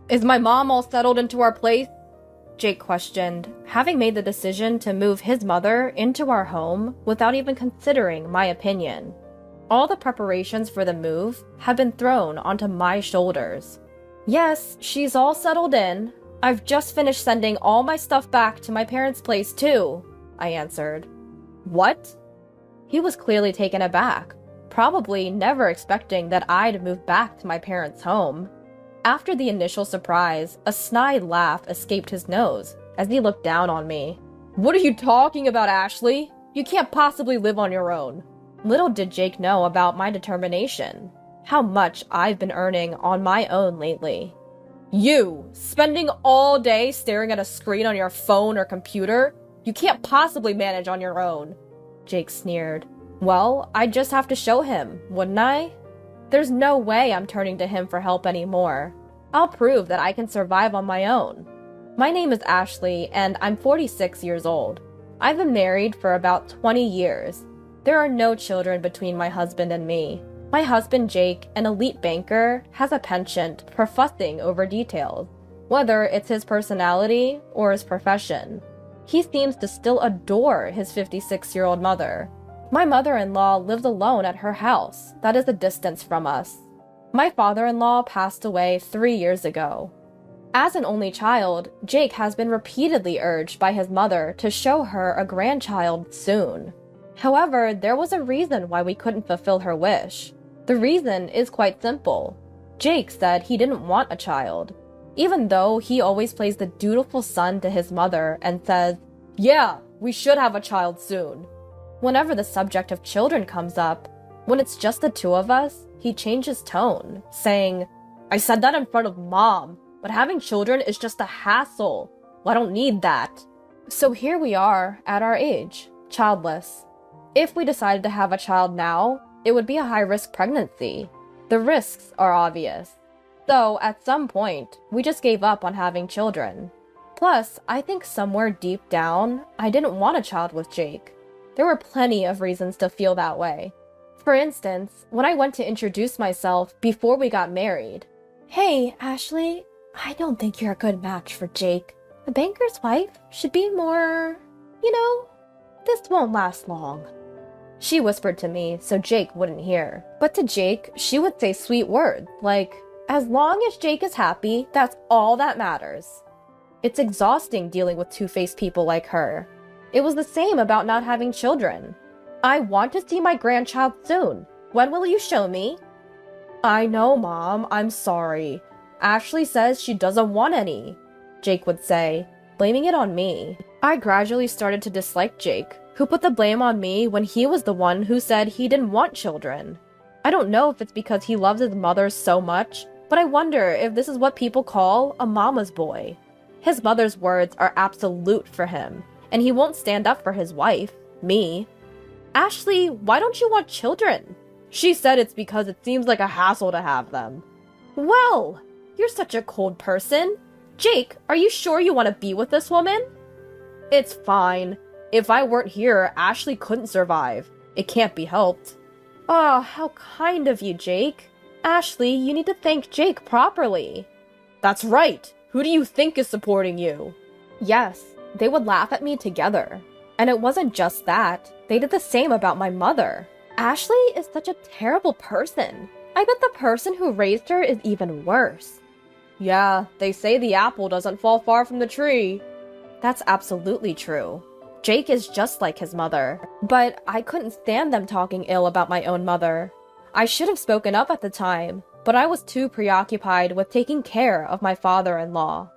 Is my mom all settled into our place? Jake questioned, having made the decision to move his mother into our home without even considering my opinion. All the preparations for the move had been thrown onto my shoulders. Yes, she's all settled in. I've just finished sending all my stuff back to my parents' place too, I answered. What? He was clearly taken aback, probably never expecting that I'd move back to my parents' home. After the initial surprise, a snide laugh escaped his nose as he looked down on me. What are you talking about, Ashley? You can't possibly live on your own. Little did Jake know about my determination, how much I've been earning on my own lately. You, spending all day staring at a screen on your phone or computer? You can't possibly manage on your own, Jake sneered. Well, I'd just have to show him, wouldn't I? There's no way I'm turning to him for help anymore. I'll prove that I can survive on my own. My name is Ashley, and I'm 46 years old. I've been married for about 20 years. There are no children between my husband and me. My husband, Jake, an elite banker, has a penchant for fussing over details, whether it's his personality or his profession. He seems to still adore his 56-year-old mother. My mother-in-law lives alone at her house that is a distance from us. My father-in-law passed away 3 years ago. As an only child, Jake has been repeatedly urged by his mother to show her a grandchild soon. However, there was a reason why we couldn't fulfill her wish. The reason is quite simple. Jake said he didn't want a child, even though he always plays the dutiful son to his mother and says, "Yeah, we should have a child soon." Whenever the subject of children comes up, when it's just the two of us, he changes tone, saying, "I said that in front of Mom, but having children is just a hassle. Well, I don't need that." So here we are at our age, childless. If we decided to have a child now, it would be a high-risk pregnancy. The risks are obvious. So at some point, we just gave up on having children. Plus, I think somewhere deep down, I didn't want a child with Jake. There were plenty of reasons to feel that way. For instance, when I went to introduce myself before we got married. "Hey, Ashley, I don't think you're a good match for Jake. A banker's wife should be more, this won't last long." She whispered to me so Jake wouldn't hear. But to Jake, she would say sweet words like, "As long as Jake is happy, that's all that matters." It's exhausting dealing with two-faced people like her. It was the same about not having children. "I want to see my grandchild soon. When will you show me?" "I know, Mom, I'm sorry. Ashley says she doesn't want any," Jake would say, blaming it on me. I gradually started to dislike Jake, who put the blame on me when he was the one who said he didn't want children. I don't know if it's because he loves his mother so much, but I wonder if this is what people call a mama's boy. His mother's words are absolute for him, and he won't stand up for his wife, me. "Ashley, why don't you want children?" She said it's because it seems like a hassle to have them. Well, you're such a cold person. Jake, are you sure you want to be with this woman? It's fine. If I weren't here, Ashley couldn't survive. It can't be helped. Oh, how kind of you, Jake. Ashley, you need to thank Jake properly. That's right. Who do you think is supporting you? Yes, they would laugh at me together. And it wasn't just that. They did the same about my mother. Ashley is such a terrible person. I bet the person who raised her is even worse. Yeah, they say the apple doesn't fall far from the tree. That's absolutely true. Jake is just like his mother. But I couldn't stand them talking ill about my own mother. I should have spoken up at the time, but I was too preoccupied with taking care of my father-in-law.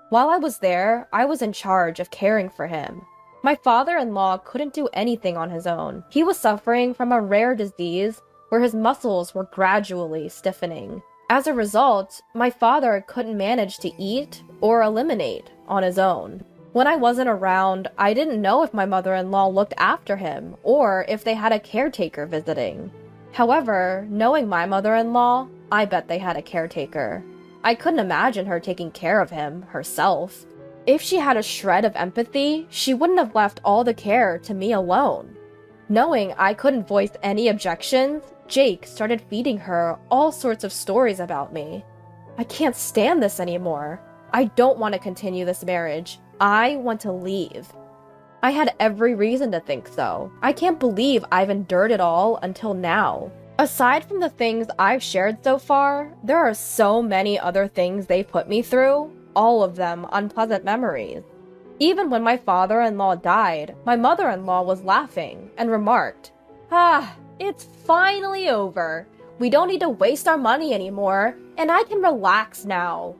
While I was there, I was in charge of caring for him. My father-in-law couldn't do anything on his own. He was suffering from a rare disease where his muscles were gradually stiffening. As a result, my father couldn't manage to eat or eliminate on his own. When I wasn't around, I didn't know if my mother-in-law looked after him or if they had a caretaker visiting. However, knowing my mother-in-law, I bet they had a caretaker. I couldn't imagine her taking care of him herself. If she had a shred of empathy, she wouldn't have left all the care to me alone. Knowing I couldn't voice any objections, Jake started feeding her all sorts of stories about me. I can't stand this anymore. I don't want to continue this marriage. I want to leave. I had every reason to think so. I can't believe I've endured it all until now. Aside from the things I've shared so far, there are so many other things they put me through, all of them unpleasant memories. Even when my father-in-law died, my mother-in-law was laughing and remarked, it's finally over. We don't need to waste our money anymore, and I can relax now.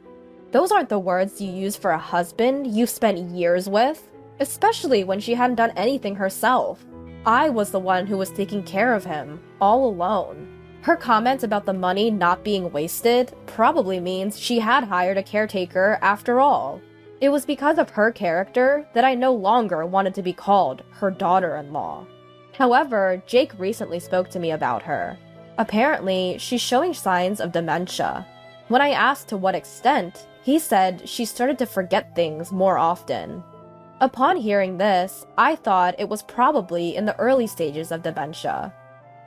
Those aren't the words you use for a husband you've spent years with, especially when she hadn't done anything herself. I was the one who was taking care of him, all alone. Her comment about the money not being wasted probably means she had hired a caretaker after all. It was because of her character that I no longer wanted to be called her daughter-in-law. However, Jake recently spoke to me about her. Apparently, she's showing signs of dementia. When I asked to what extent, he said she started to forget things more often. Upon hearing this, I thought it was probably in the early stages of dementia.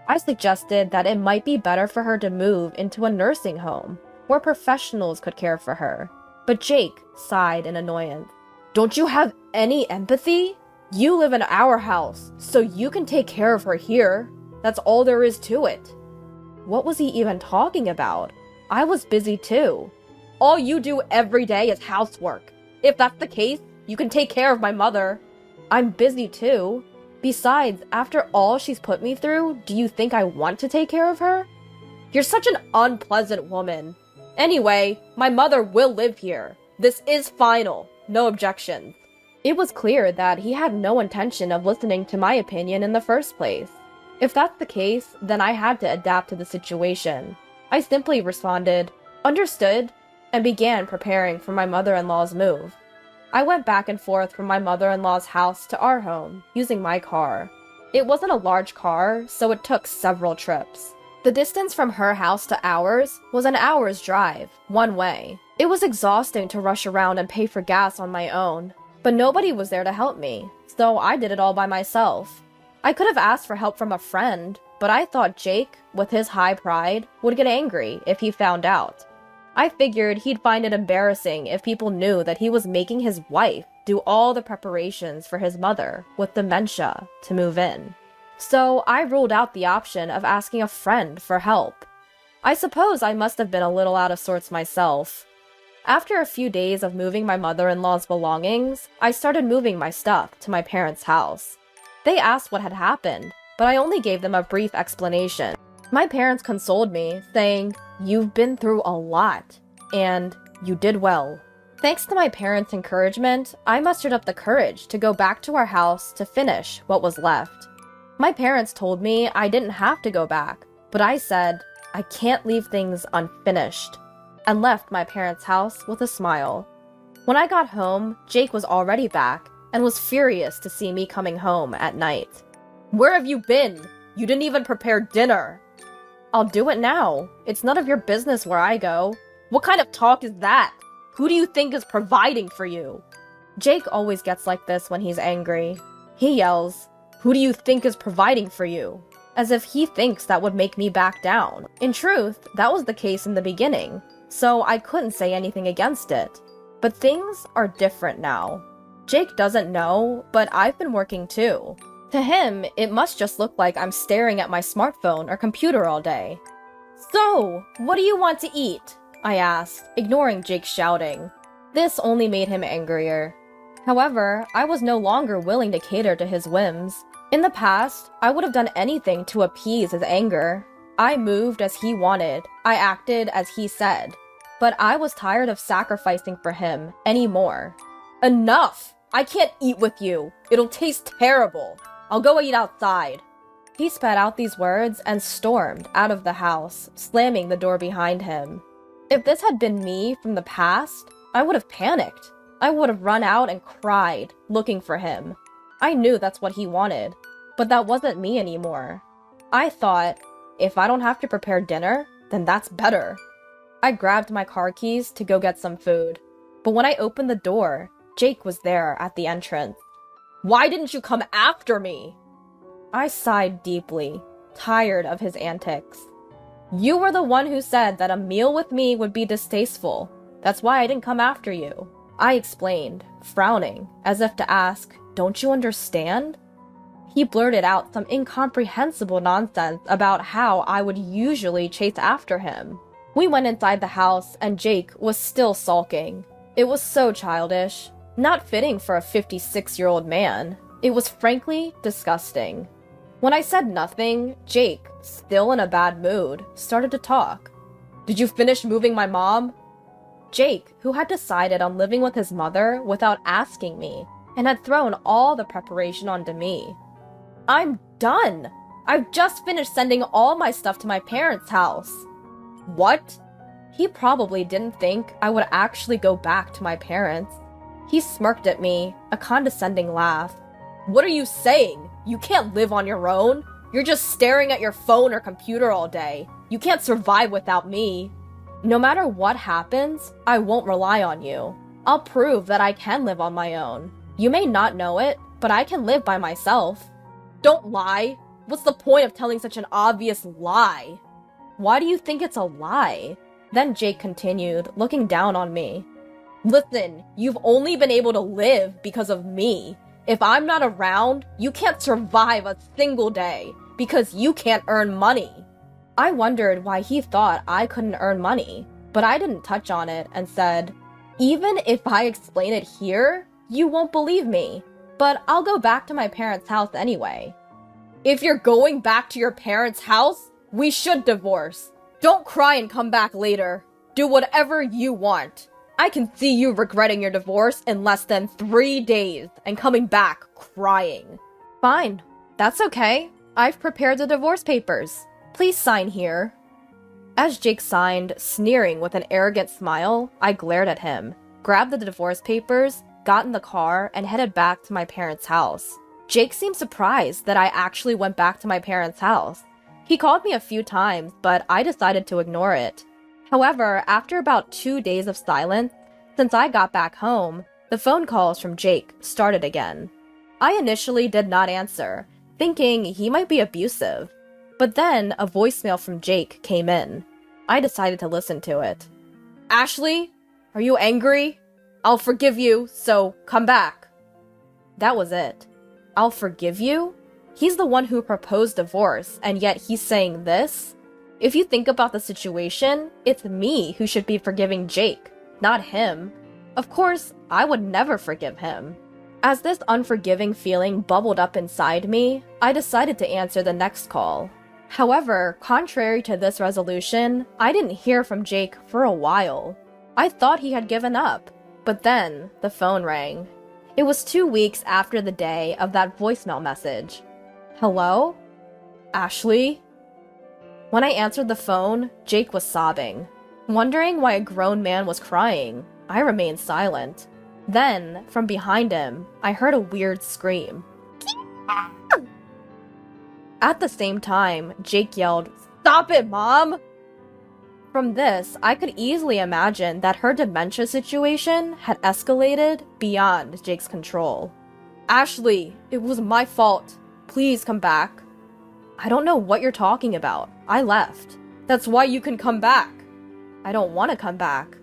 I suggested that it might be better for her to move into a nursing home, where professionals could care for her. But Jake sighed in annoyance. Don't you have any empathy? You live in our house, so you can take care of her here. That's all there is to it. What was he even talking about? I was busy too. All you do every day is housework. If that's the case, you can take care of my mother. I'm busy too. Besides, after all she's put me through, do you think I want to take care of her? You're such an unpleasant woman. Anyway, my mother will live here. This is final. No objections. It was clear that he had no intention of listening to my opinion in the first place. If that's the case, then I had to adapt to the situation. I simply responded, "Understood," and began preparing for my mother-in-law's move. I went back and forth from my mother-in-law's house to our home, using my car. It wasn't a large car, so it took several trips. The distance from her house to ours was an hour's drive, one way. It was exhausting to rush around and pay for gas on my own, but nobody was there to help me, so I did it all by myself. I could have asked for help from a friend, but I thought Jake, with his high pride, would get angry if he found out. I figured he'd find it embarrassing if people knew that he was making his wife do all the preparations for his mother, with dementia, to move in. So I ruled out the option of asking a friend for help. I suppose I must have been a little out of sorts myself. After a few days of moving my mother-in-law's belongings, I started moving my stuff to my parents' house. They asked what had happened, but I only gave them a brief explanation. My parents consoled me, saying, "You've been through a lot, and you did well." Thanks to my parents' encouragement, I mustered up the courage to go back to our house to finish what was left. My parents told me I didn't have to go back, but I said, I can't leave things unfinished, and left my parents' house with a smile. When I got home, Jake was already back and was furious to see me coming home at night. "Where have you been? You didn't even prepare dinner." "I'll do it now. It's none of your business where I go." "What kind of talk is that? Who do you think is providing for you?" Jake always gets like this when he's angry. He yells, "Who do you think is providing for you?" As if he thinks that would make me back down. In truth, that was the case in the beginning, so I couldn't say anything against it. But things are different now. Jake doesn't know, but I've been working too. To him, it must just look like I'm staring at my smartphone or computer all day. "So, what do you want to eat?" I asked, ignoring Jake's shouting. This only made him angrier. However, I was no longer willing to cater to his whims. In the past, I would have done anything to appease his anger. I moved as he wanted. I acted as he said. But I was tired of sacrificing for him anymore. "Enough! I can't eat with you. It'll taste terrible. I'll go eat outside." He spat out these words and stormed out of the house, slamming the door behind him. If this had been me from the past, I would have panicked. I would have run out and cried, looking for him. I knew that's what he wanted, but that wasn't me anymore. I thought, if I don't have to prepare dinner, then that's better. I grabbed my car keys to go get some food, but when I opened the door, Jake was there at the entrance. "Why didn't you come after me?" I sighed deeply, tired of his antics. You were the one who said that a meal with me would be distasteful. That's why I didn't come after you. I explained, frowning, as if to ask, don't you understand? He blurted out some incomprehensible nonsense about how I would usually chase after him. We went inside the house and Jake was still sulking. It was so childish, not fitting for a 56-year-old man. It was frankly disgusting. When I said nothing, Jake, still in a bad mood, started to talk. Did you finish moving my mom? Jake, who had decided on living with his mother without asking me, and had thrown all the preparation onto me. I'm done! I've just finished sending all my stuff to my parents' house. What? He probably didn't think I would actually go back to my parents. He smirked at me, a condescending laugh. What are you saying? You can't live on your own. You're just staring at your phone or computer all day. You can't survive without me. No matter what happens, I won't rely on you. I'll prove that I can live on my own. You may not know it, but I can live by myself. Don't lie. What's the point of telling such an obvious lie? Why do you think it's a lie? Then Jake continued, looking down on me. Listen, you've only been able to live because of me. If I'm not around, you can't survive a single day because you can't earn money. I wondered why he thought I couldn't earn money, but I didn't touch on it and said, even if I explain it here, you won't believe me, but I'll go back to my parents' house anyway. If you're going back to your parents' house, we should divorce. Don't cry and come back later. Do whatever you want. I can see you regretting your divorce in less than 3 days and coming back crying. Fine. That's okay. I've prepared the divorce papers. Please sign here. As Jake signed, sneering with an arrogant smile, I glared at him, grabbed the divorce papers, got in the car, and headed back to my parents' house. Jake seemed surprised that I actually went back to my parents' house. He called me a few times, but I decided to ignore it. However, after about 2 days of silence, since I got back home, the phone calls from Jake started again. I initially did not answer, thinking he might be abusive. But then a voicemail from Jake came in. I decided to listen to it. Ashley, are you angry? I'll forgive you, so come back. That was it. I'll forgive you? He's the one who proposed divorce, and yet he's saying this? If you think about the situation, it's me who should be forgiving Jake, not him. Of course, I would never forgive him. As this unforgiving feeling bubbled up inside me, I decided to answer the next call. However, contrary to this resolution, I didn't hear from Jake for a while. I thought he had given up, but then the phone rang. It was 2 weeks after the day of that voicemail message. Hello? Ashley? When I answered the phone, Jake was sobbing. Wondering why a grown man was crying, I remained silent. Then, from behind him, I heard a weird scream. At the same time, Jake yelled, "Stop it, Mom!" From this, I could easily imagine that her dementia situation had escalated beyond Jake's control. Ashley, it was my fault. Please come back. I don't know what you're talking about. I left. That's why you can come back. I don't want to come back.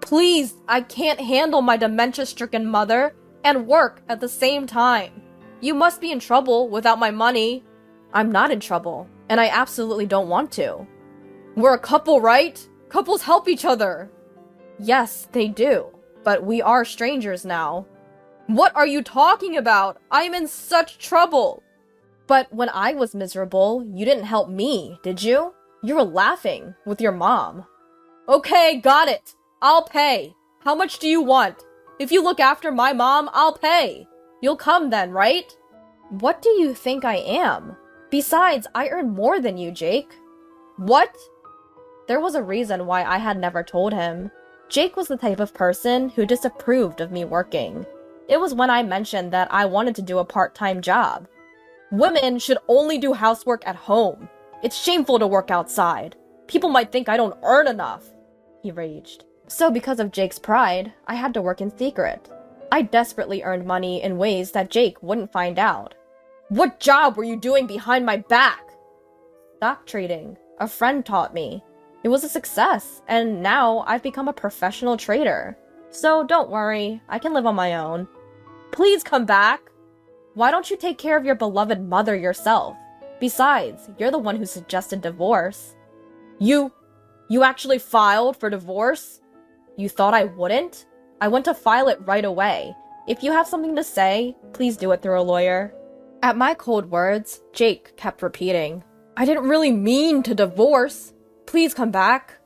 Please, I can't handle my dementia-stricken mother and work at the same time. You must be in trouble without my money. I'm not in trouble, and I absolutely don't want to. We're a couple, right? Couples help each other. Yes, they do, but we are strangers now. What are you talking about? I'm in such trouble. But when I was miserable, you didn't help me, did you? You were laughing with your mom. Okay, got it. I'll pay. How much do you want? If you look after my mom, I'll pay. You'll come then, right? What do you think I am? Besides, I earn more than you, Jake. What? There was a reason why I had never told him. Jake was the type of person who disapproved of me working. It was when I mentioned that I wanted to do a part-time job. Women should only do housework at home. It's shameful to work outside. People might think I don't earn enough, he raged. So because of Jake's pride, I had to work in secret. I desperately earned money in ways that Jake wouldn't find out. What job were you doing behind my back? Stock trading. A friend taught me. It was a success, and now I've become a professional trader. So don't worry, I can live on my own. Please come back! Why don't you take care of your beloved mother yourself? Besides, you're the one who suggested divorce. You actually filed for divorce? You thought I wouldn't? I went to file it right away. If you have something to say, please do it through a lawyer. At my cold words, Jake kept repeating, I didn't really mean to divorce. Please come back.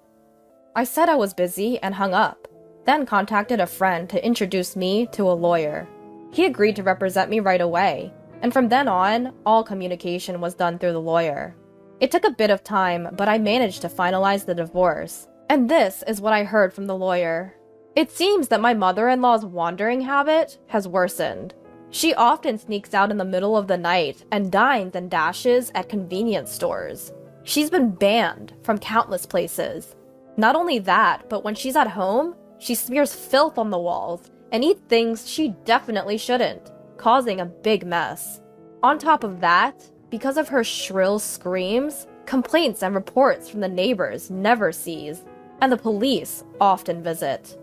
I said I was busy and hung up, then contacted a friend to introduce me to a lawyer. He agreed to represent me right away, and from then on, all communication was done through the lawyer. It took a bit of time, but I managed to finalize the divorce. And this is what I heard from the lawyer. It seems that my mother-in-law's wandering habit has worsened. She often sneaks out in the middle of the night and dines and dashes at convenience stores. She's been banned from countless places. Not only that, but when she's at home, she smears filth on the walls and eats things she definitely shouldn't, causing a big mess. On top of that, because of her shrill screams, complaints and reports from the neighbors never cease, and the police often visit.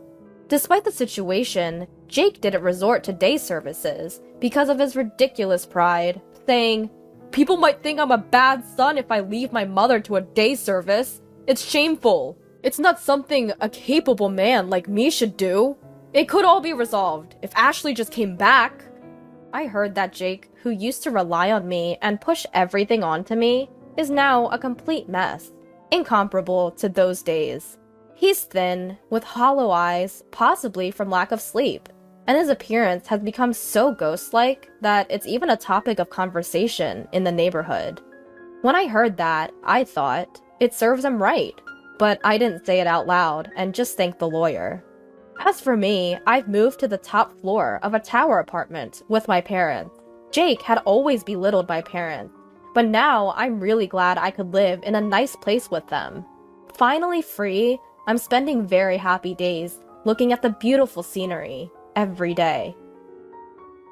Despite the situation, Jake didn't resort to day services because of his ridiculous pride, saying, "People might think I'm a bad son if I leave my mother to a day service. It's shameful. It's not something a capable man like me should do. It could all be resolved if Ashley just came back." I heard that Jake, who used to rely on me and push everything onto me, is now a complete mess, incomparable to those days. He's thin, with hollow eyes, possibly from lack of sleep, and his appearance has become so ghost-like that it's even a topic of conversation in the neighborhood. When I heard that, I thought, it serves him right, but I didn't say it out loud and just thanked the lawyer. As for me, I've moved to the top floor of a tower apartment with my parents. Jake had always belittled my parents, but now I'm really glad I could live in a nice place with them. Finally free, I'm spending very happy days looking at the beautiful scenery every day.